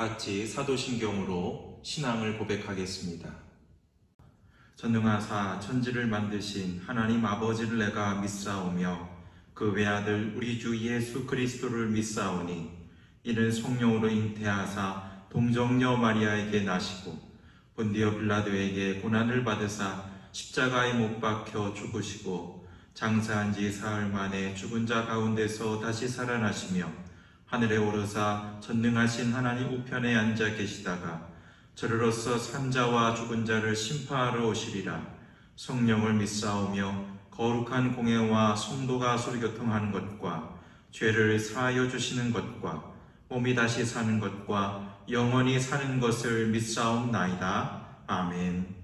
같이 사도신경으로 신앙을 고백하겠습니다. 전능하사 천지를 만드신 하나님 아버지를 내가 믿사오며 그 외아들 우리 주 예수 그리스도를 믿사오니 이는 성령으로 잉태하사 동정녀 마리아에게 나시고 본디오 빌라도에게 고난을 받으사 십자가에 못 박혀 죽으시고 장사한 지 사흘 만에 죽은 자 가운데서 다시 살아나시며 하늘에 오르사 전능하신 하나님 우편에 앉아 계시다가 저리로서 산자와 죽은 자를 심판하러 오시리라. 성령을 믿사오며 거룩한 공예와 성도가 소리교통하는 것과 죄를 사하여 주시는 것과 몸이 다시 사는 것과 영원히 사는 것을 믿사옵나이다. 아멘.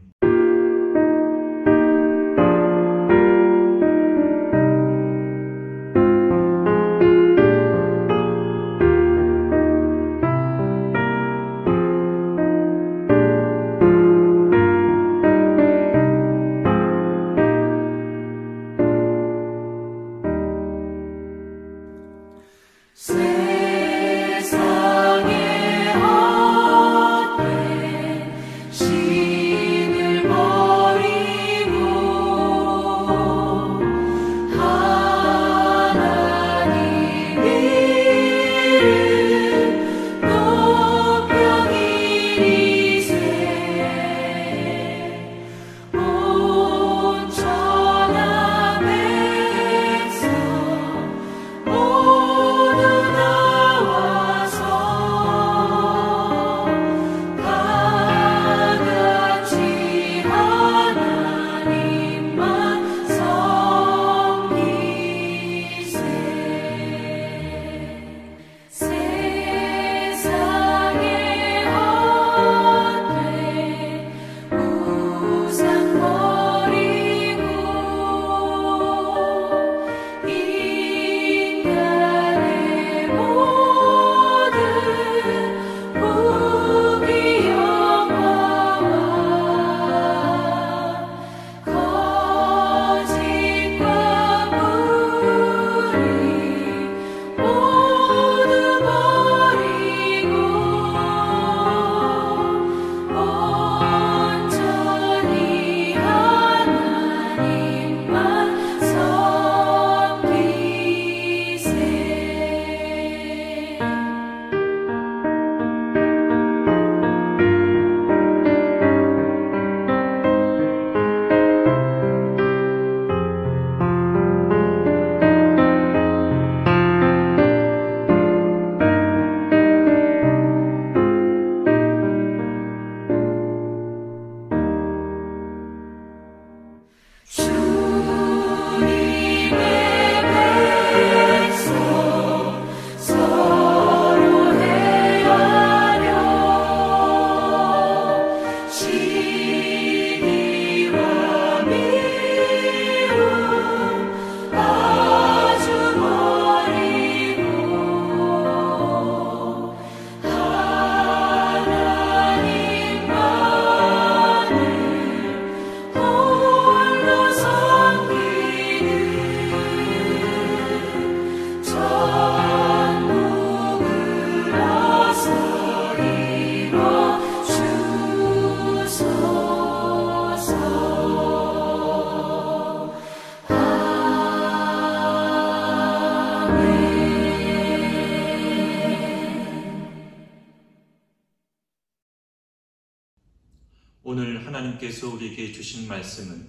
오늘 하나님께서 우리에게 주신 말씀은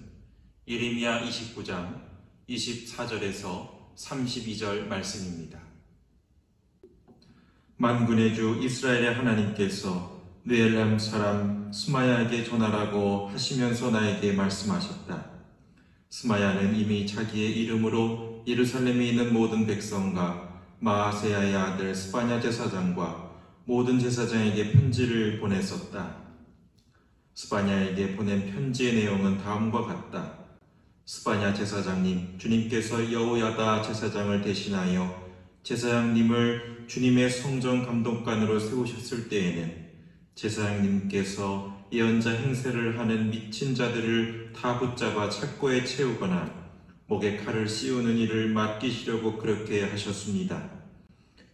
예레미야 29장 24절에서 32절 말씀입니다. 만군의 주 이스라엘의 하나님께서 느엘람 사람 스마야에게 전하라고 하시면서 나에게 말씀하셨다. 스마야는 이미 자기의 이름으로 예루살렘에 있는 모든 백성과 마아세야의 아들 스바냐 제사장과 모든 제사장에게 편지를 보냈었다. 스바냐에게 보낸 편지의 내용은 다음과 같다. 스바냐 제사장님, 주님께서 여호야다 제사장을 대신하여 제사장님을 주님의 성전 감독관으로 세우셨을 때에는 제사장님께서 예언자 행세를 하는 미친 자들을 다 붙잡아 착고에 채우거나 목에 칼을 씌우는 일을 맡기시려고 그렇게 하셨습니다.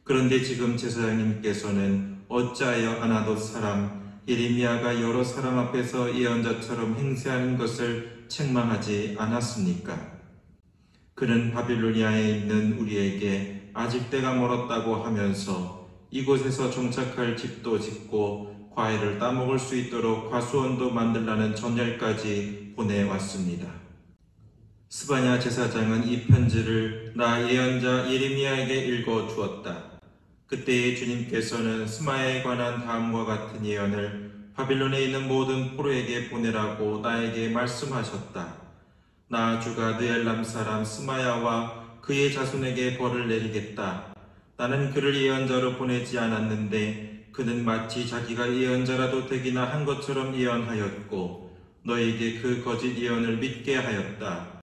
그런데 지금 제사장님께서는 어찌하여 아나돗 사람 예레미야가 여러 사람 앞에서 예언자처럼 행세하는 것을 책망하지 않았습니까? 그는 바빌로니아에 있는 우리에게 아직 때가 멀었다고 하면서 이곳에서 정착할 집도 짓고 과일을 따먹을 수 있도록 과수원도 만들라는 전열까지 보내왔습니다. 스바냐 제사장은 이 편지를 나 예언자 예레미야에게 읽어 주었다. 그때의 주님께서는 스마야에 관한 다음과 같은 예언을 바빌론에 있는 모든 포로에게 보내라고 나에게 말씀하셨다. 나 주가 느엘람 사람 스마야와 그의 자손에게 벌을 내리겠다. 나는 그를 예언자로 보내지 않았는데 그는 마치 자기가 예언자라도 되기나 한 것처럼 예언하였고 너에게 그 거짓 예언을 믿게 하였다.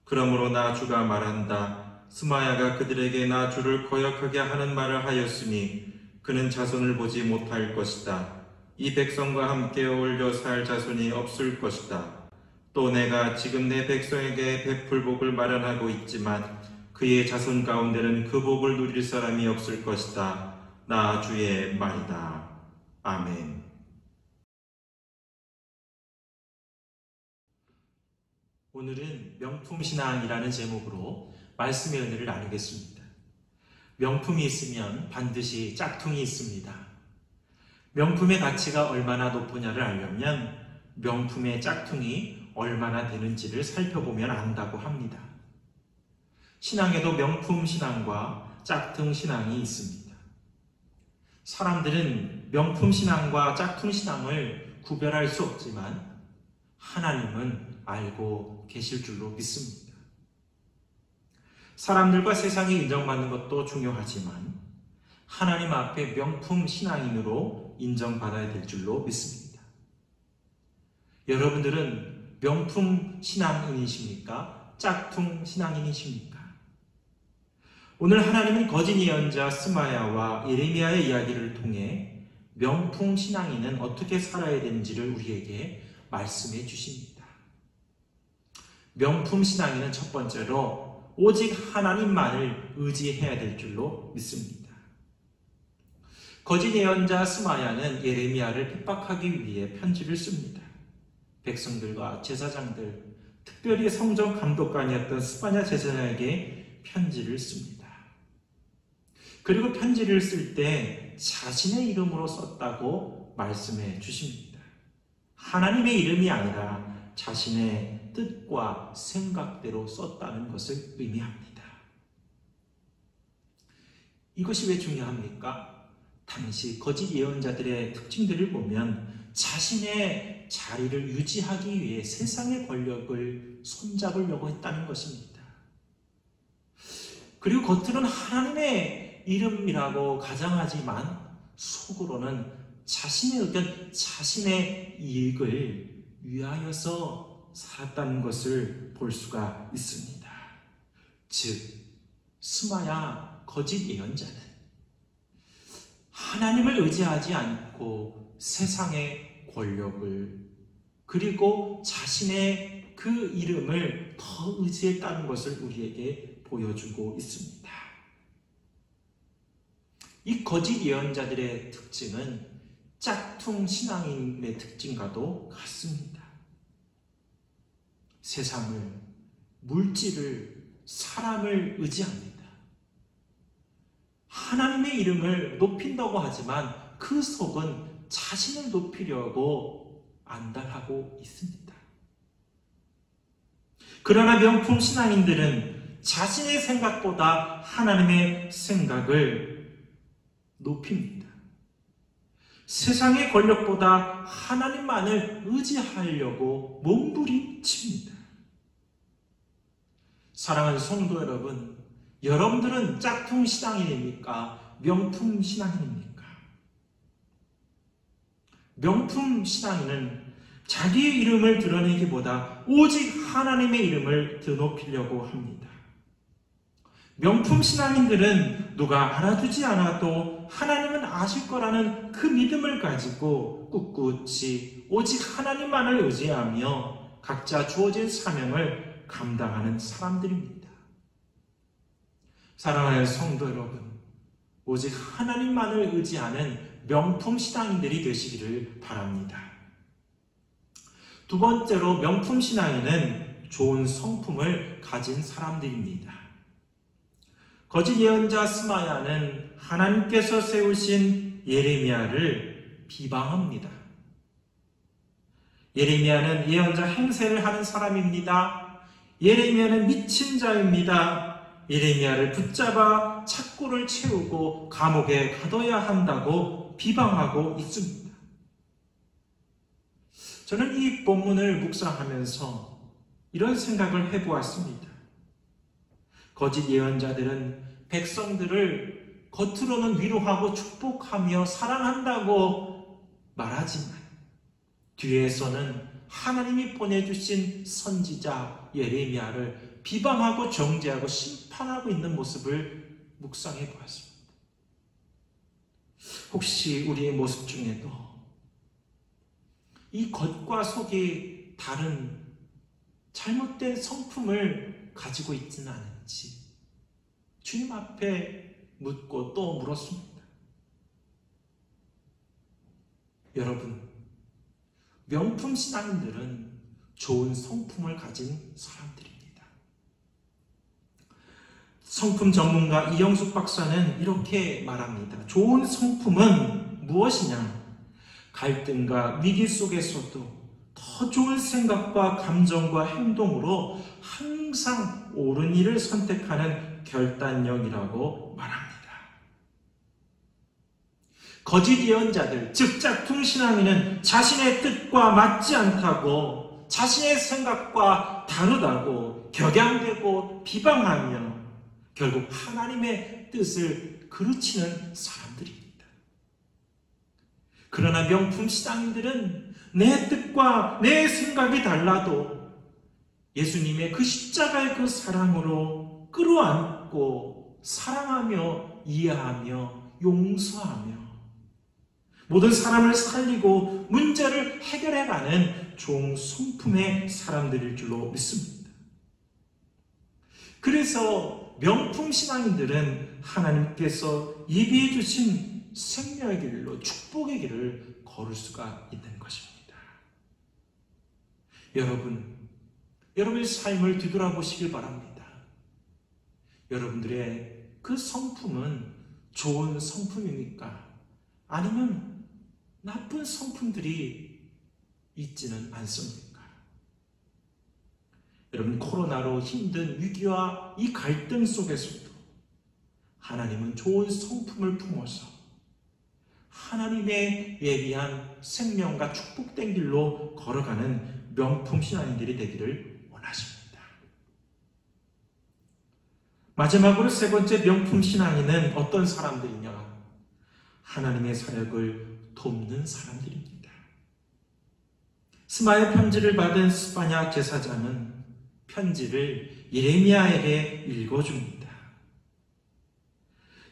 그러므로 나 주가 말한다. 스마야가 그들에게 나 주를 거역하게 하는 말을 하였으니 그는 자손을 보지 못할 것이다. 이 백성과 함께 어울려 살 자손이 없을 것이다. 또 내가 지금 내 백성에게 베풀 복을 마련하고 있지만 그의 자손 가운데는 그 복을 누릴 사람이 없을 것이다. 나 주의 말이다. 아멘. 오늘은 명품신앙이라는 제목으로 말씀의 은혜를 나누겠습니다. 명품이 있으면 반드시 짝퉁이 있습니다. 명품의 가치가 얼마나 높으냐를 알려면 명품의 짝퉁이 얼마나 되는지를 살펴보면 안다고 합니다. 신앙에도 명품 신앙과 짝퉁 신앙이 있습니다. 사람들은 명품 신앙과 짝퉁 신앙을 구별할 수 없지만 하나님은 알고 계실 줄로 믿습니다. 사람들과 세상이 인정받는 것도 중요하지만 하나님 앞에 명품 신앙인으로 인정받아야 될 줄로 믿습니다. 여러분들은 명품 신앙인이십니까? 짝퉁 신앙인이십니까? 오늘 하나님은 거짓 예언자 스마야와 예레미야의 이야기를 통해 명품 신앙인은 어떻게 살아야 되는지를 우리에게 말씀해 주십니다. 명품 신앙인은 첫 번째로 오직 하나님만을 의지해야 될 줄로 믿습니다. 거짓 예언자 스마야는 예레미야를 핍박하기 위해 편지를 씁니다. 백성들과 제사장들, 특별히 성전 감독관이었던 스바냐 제사장에게 편지를 씁니다. 그리고 편지를 쓸 때 자신의 이름으로 썼다고 말씀해 주십니다. 하나님의 이름이 아니라 자신의 뜻과 생각대로 썼다는 것을 의미합니다. 이것이 왜 중요합니까? 당시 거짓 예언자들의 특징들을 보면 자신의 자리를 유지하기 위해 세상의 권력을 손잡으려고 했다는 것입니다. 그리고 겉으로는 하나님의 이름이라고 가장하지만 속으로는 자신의 의견, 자신의 이익을 위하여서 살았다는 것을 볼 수가 있습니다. 즉, 스마야 거짓 예언자는 하나님을 의지하지 않고 세상의 권력을 그리고 자신의 그 이름을 더 의지했다는 것을 우리에게 보여주고 있습니다. 이 거짓 예언자들의 특징은 짝퉁 신앙인의 특징과도 같습니다. 세상을, 물질을, 사람을 의지합니다. 하나님의 이름을 높인다고 하지만 그 속은 자신을 높이려고 안달하고 있습니다. 그러나 명품 신앙인들은 자신의 생각보다 하나님의 생각을 높입니다. 세상의 권력보다 하나님만을 의지하려고 몸부림칩니다. 사랑하는 성도 여러분, 여러분들은 짝퉁 신앙인입니까? 명품 신앙인입니까? 명품 신앙인은 자기의 이름을 드러내기보다 오직 하나님의 이름을 드높이려고 합니다. 명품 신앙인들은 누가 알아주지 않아도 하나님은 아실 거라는 그 믿음을 가지고 꿋꿋이 오직 하나님만을 의지하며 각자 주어진 사명을 감당하는 사람들입니다. 사랑하는 성도 여러분, 오직 하나님만을 의지하는 명품 신앙인들이 되시기를 바랍니다. 두 번째로 명품 신앙인은 좋은 성품을 가진 사람들입니다. 거짓 예언자 스마야는 하나님께서 세우신 예레미야를 비방합니다. 예레미야는 예언자 행세를 하는 사람입니다. 예레미야는 미친 자입니다. 예레미야를 붙잡아 착고를 채우고 감옥에 가둬야 한다고 비방하고 있습니다. 저는 이 본문을 묵상하면서 이런 생각을 해보았습니다. 거짓 예언자들은 백성들을 겉으로는 위로하고 축복하며 사랑한다고 말하지만 뒤에서는 하나님이 보내주신 선지자 예레미야를 비방하고 정죄하고 심판하고 있는 모습을 묵상해 보았습니다. 혹시 우리의 모습 중에도 이 겉과 속이 다른 잘못된 성품을 가지고 있지는 않은지 주님 앞에 묻고 또 물었습니다. 여러분, 명품 신앙인들은 좋은 성품을 가진 사람들입니다. 성품 전문가 이영숙 박사는 이렇게 말합니다. 좋은 성품은 무엇이냐? 갈등과 위기 속에서도 더 좋은 생각과 감정과 행동으로 항상 옳은 일을 선택하는 결단력이라고 말합니다. 거짓 예언자들, 즉 짝퉁 신앙인은 자신의 뜻과 맞지 않다고, 자신의 생각과 다르다고 격양되고 비방하며 결국 하나님의 뜻을 그르치는 사람들입니다. 그러나 명품 신앙인들은 내 뜻과 내 생각이 달라도 예수님의 그 십자가의 그 사랑으로 끌어안고 사랑하며 이해하며 용서하며 모든 사람을 살리고 문제를 해결해가는 좋은 성품의 사람들일 줄로 믿습니다. 그래서 명품 신앙인들은 하나님께서 예비해 주신 생명의 길로 축복의 길을 걸을 수가 있는 것입니다. 여러분의 삶을 뒤돌아보시길 바랍니다. 여러분들의 그 성품은 좋은 성품입니까? 아니면 나쁜 성품들이 있지는 않습니까? 여러분, 코로나로 힘든 위기와 이 갈등 속에서도 하나님은 좋은 성품을 품어서 하나님의 예비한 생명과 축복된 길로 걸어가는 명품 신앙인들이 되기를 원하십니다. 마지막으로 세 번째 명품 신앙인은 어떤 사람들이냐? 하나님의 사역을 돕는 사람들입니다. 스마야 편지를 받은 스파냐 제사장은 편지를 예레미야에게 읽어줍니다.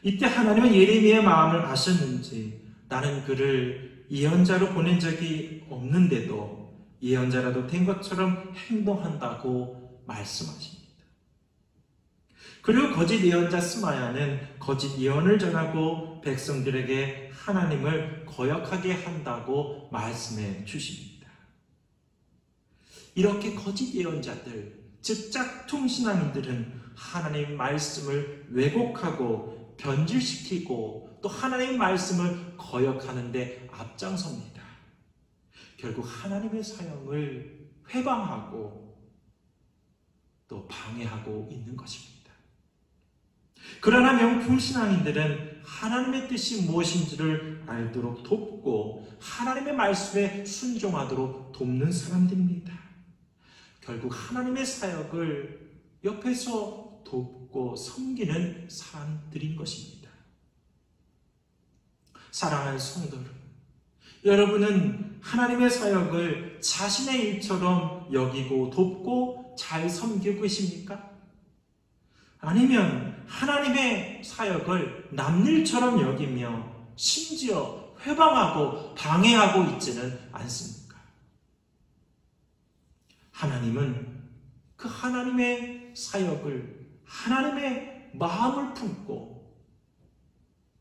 이때 하나님은 예레미야의 마음을 아셨는지 나는 그를 예언자로 보낸 적이 없는데도 예언자라도 된 것처럼 행동한다고 말씀하십니다. 그리고 거짓 예언자 스마야는 거짓 예언을 전하고 백성들에게 하나님을 거역하게 한다고 말씀해 주십니다. 이렇게 거짓 예언자들, 즉 짝퉁 신앙인들은 하나님의 말씀을 왜곡하고 변질시키고 또 하나님의 말씀을 거역하는 데 앞장섭니다. 결국 하나님의 사역을 회방하고 또 방해하고 있는 것입니다. 그러나 명품 신앙인들은 하나님의 뜻이 무엇인지를 알도록 돕고 하나님의 말씀에 순종하도록 돕는 사람들입니다. 결국 하나님의 사역을 옆에서 돕고 섬기는 사람들인 것입니다. 사랑하는 성도들, 여러분은 하나님의 사역을 자신의 일처럼 여기고 돕고 잘 섬기고 계십니까? 아니면 하나님의 사역을 남일처럼 여기며 심지어 회방하고 방해하고 있지는 않습니까? 하나님은 그 하나님의 사역을 하나님의 마음을 품고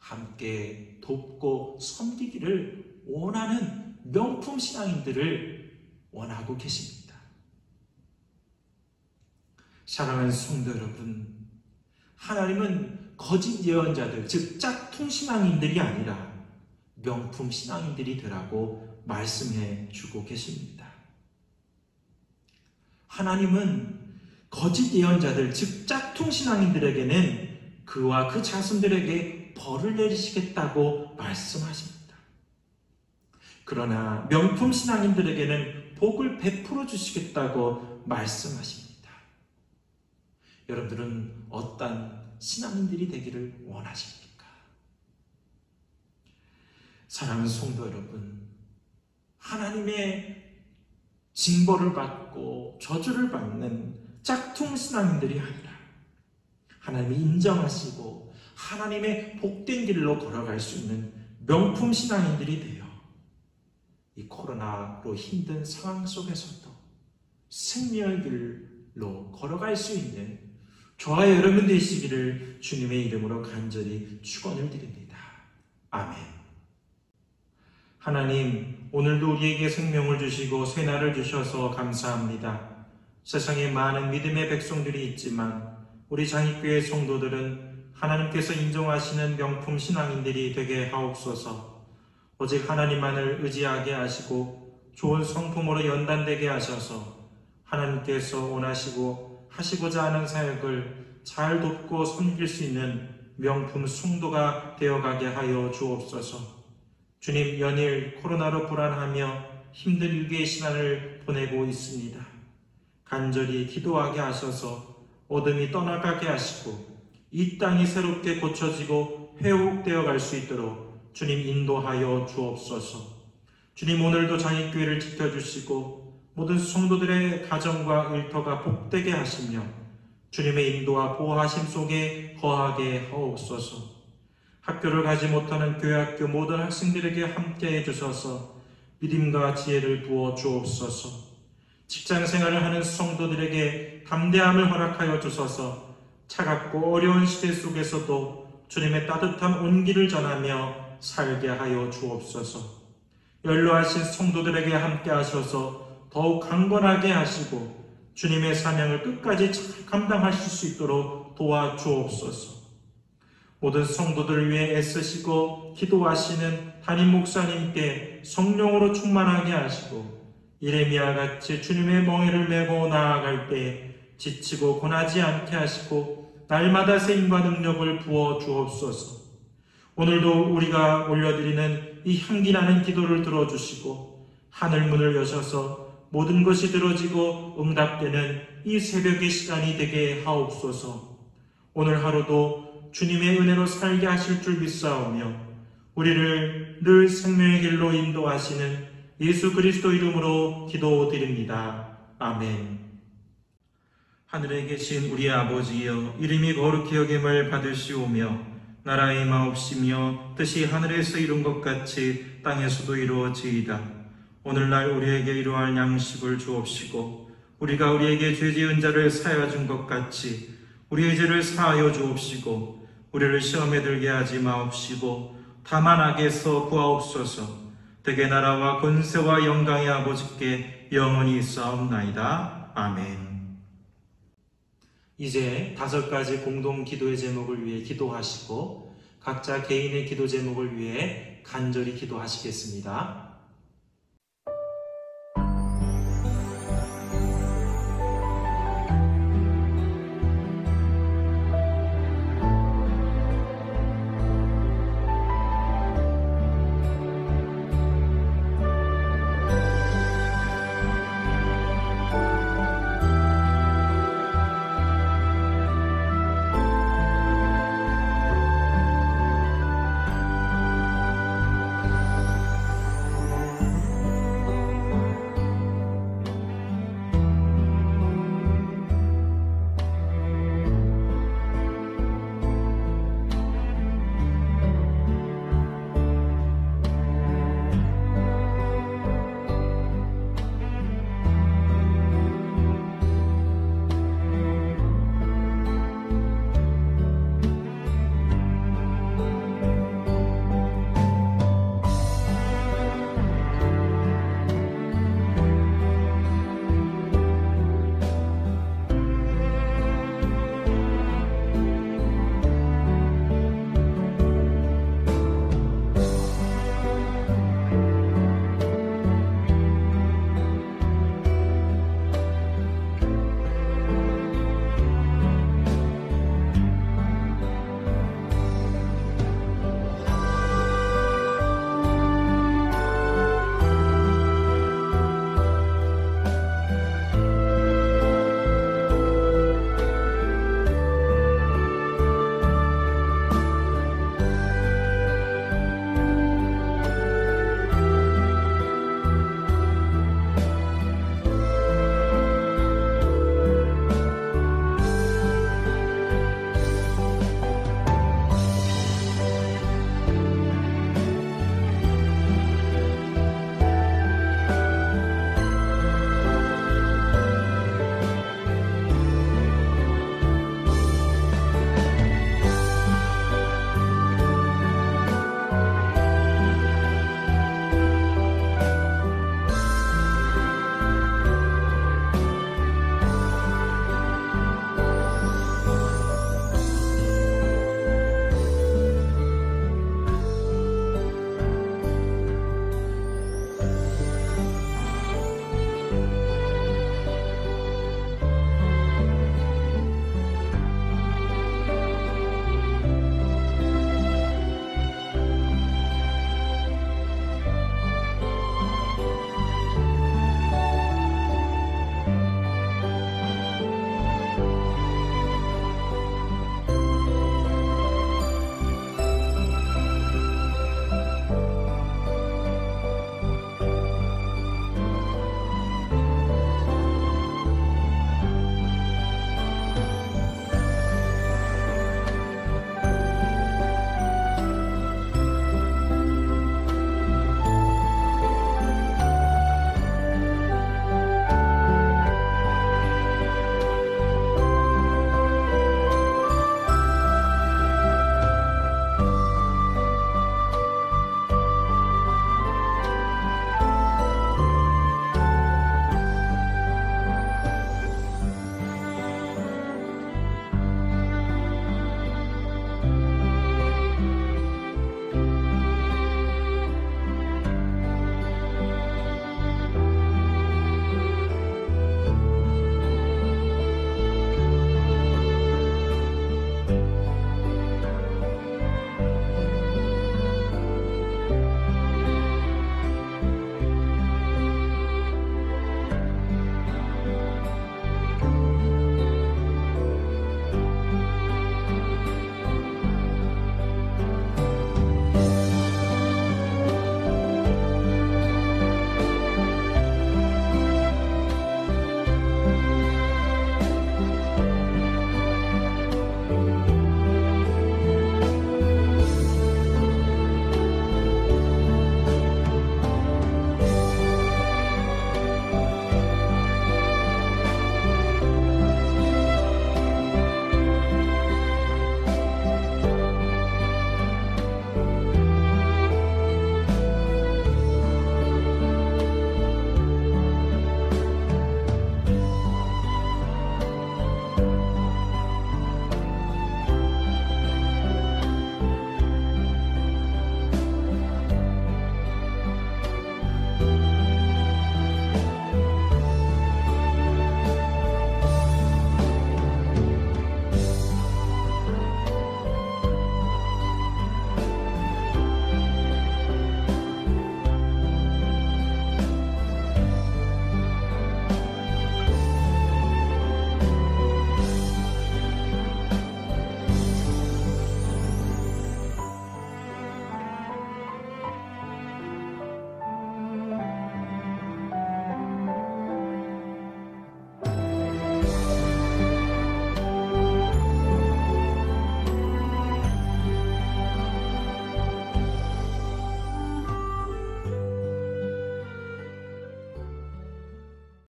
함께 돕고 섬기기를 원하는 명품 신앙인들을 원하고 계십니다. 사랑하는 성도 여러분, 하나님은 거짓 예언자들, 즉 짝퉁 신앙인들이 아니라 명품 신앙인들이 되라고 말씀해 주고 계십니다. 하나님은 거짓 예언자들, 즉 짝퉁 신앙인들에게는 그와 그 자손들에게 벌을 내리시겠다고 말씀하십니다. 그러나 명품 신앙인들에게는 복을 베풀어 주시겠다고 말씀하십니다. 여러분들은 어떤 신앙인들이 되기를 원하십니까? 사랑하는 성도 여러분, 하나님의 징벌을 받고 저주를 받는 짝퉁 신앙인들이 아니라 하나님이 인정하시고 하나님의 복된 길로 걸어갈 수 있는 명품 신앙인들이 되어 이 코로나로 힘든 상황 속에서도 생명의 길로 걸어갈 수 있는 저와 여러분 되시기를 주님의 이름으로 간절히 축원을 드립니다. 아멘. 하나님, 오늘도 우리에게 생명을 주시고 새날을 주셔서 감사합니다. 세상에 많은 믿음의 백성들이 있지만 우리 장익교회 성도들은 하나님께서 인정하시는 명품 신앙인들이 되게 하옵소서. 오직 하나님만을 의지하게 하시고 좋은 성품으로 연단되게 하셔서 하나님께서 원하시고 하시고자 하는 사역을 잘 돕고 섬길 수 있는 명품 성도가 되어가게 하여 주옵소서. 주님, 연일 코로나로 불안하며 힘든 위기의 시간을 보내고 있습니다. 간절히 기도하게 하셔서 어둠이 떠나가게 하시고 이 땅이 새롭게 고쳐지고 회복되어 갈 수 있도록 주님 인도하여 주옵소서. 주님, 오늘도 장익교회를 지켜주시고 모든 성도들의 가정과 일터가 복되게 하시며 주님의 인도와 보호하심 속에 거하게 하옵소서. 학교를 가지 못하는 교회학교 모든 학생들에게 함께 해주셔서 믿음과 지혜를 부어 주옵소서. 직장 생활을 하는 성도들에게 담대함을 허락하여 주셔서 차갑고 어려운 시대 속에서도 주님의 따뜻한 온기를 전하며 살게 하여 주옵소서. 연로하신 성도들에게 함께 하셔서 더욱 강건하게 하시고 주님의 사명을 끝까지 잘 감당하실 수 있도록 도와주옵소서. 모든 성도들을 위해 애쓰시고 기도하시는 담임 목사님께 성령으로 충만하게 하시고 예레미야와 같이 주님의 멍에를 메고 나아갈 때 지치고 고나지 않게 하시고 날마다 세임과 능력을 부어 주옵소서. 오늘도 우리가 올려드리는 이 향기나는 기도를 들어주시고 하늘문을 여셔서 모든 것이 들어지고 응답되는 이 새벽의 시간이 되게 하옵소서. 오늘 하루도 주님의 은혜로 살게 하실 줄 믿사오며 우리를 늘 생명의 길로 인도하시는 예수 그리스도 이름으로 기도드립니다. 아멘. 하늘에 계신 우리 아버지여, 이름이 거룩히 여김을 받으시오며 나라의 마옵시며 뜻이 하늘에서 이룬 것 같이 땅에서도 이루어지이다. 오늘날 우리에게 이러할 양식을 주옵시고 우리가 우리에게 죄 지은 자를 사하여 준 것 같이 우리의 죄를 사하여 주옵시고 우리를 시험에 들게 하지 마옵시고 다만 악에서 구하옵소서. 대개 나라와 권세와 영광의 아버지께 영원히 있사옵나이다. 아멘. 이제 5가지 공동 기도의 제목을 위해 기도하시고 각자 개인의 기도 제목을 위해 간절히 기도하시겠습니다.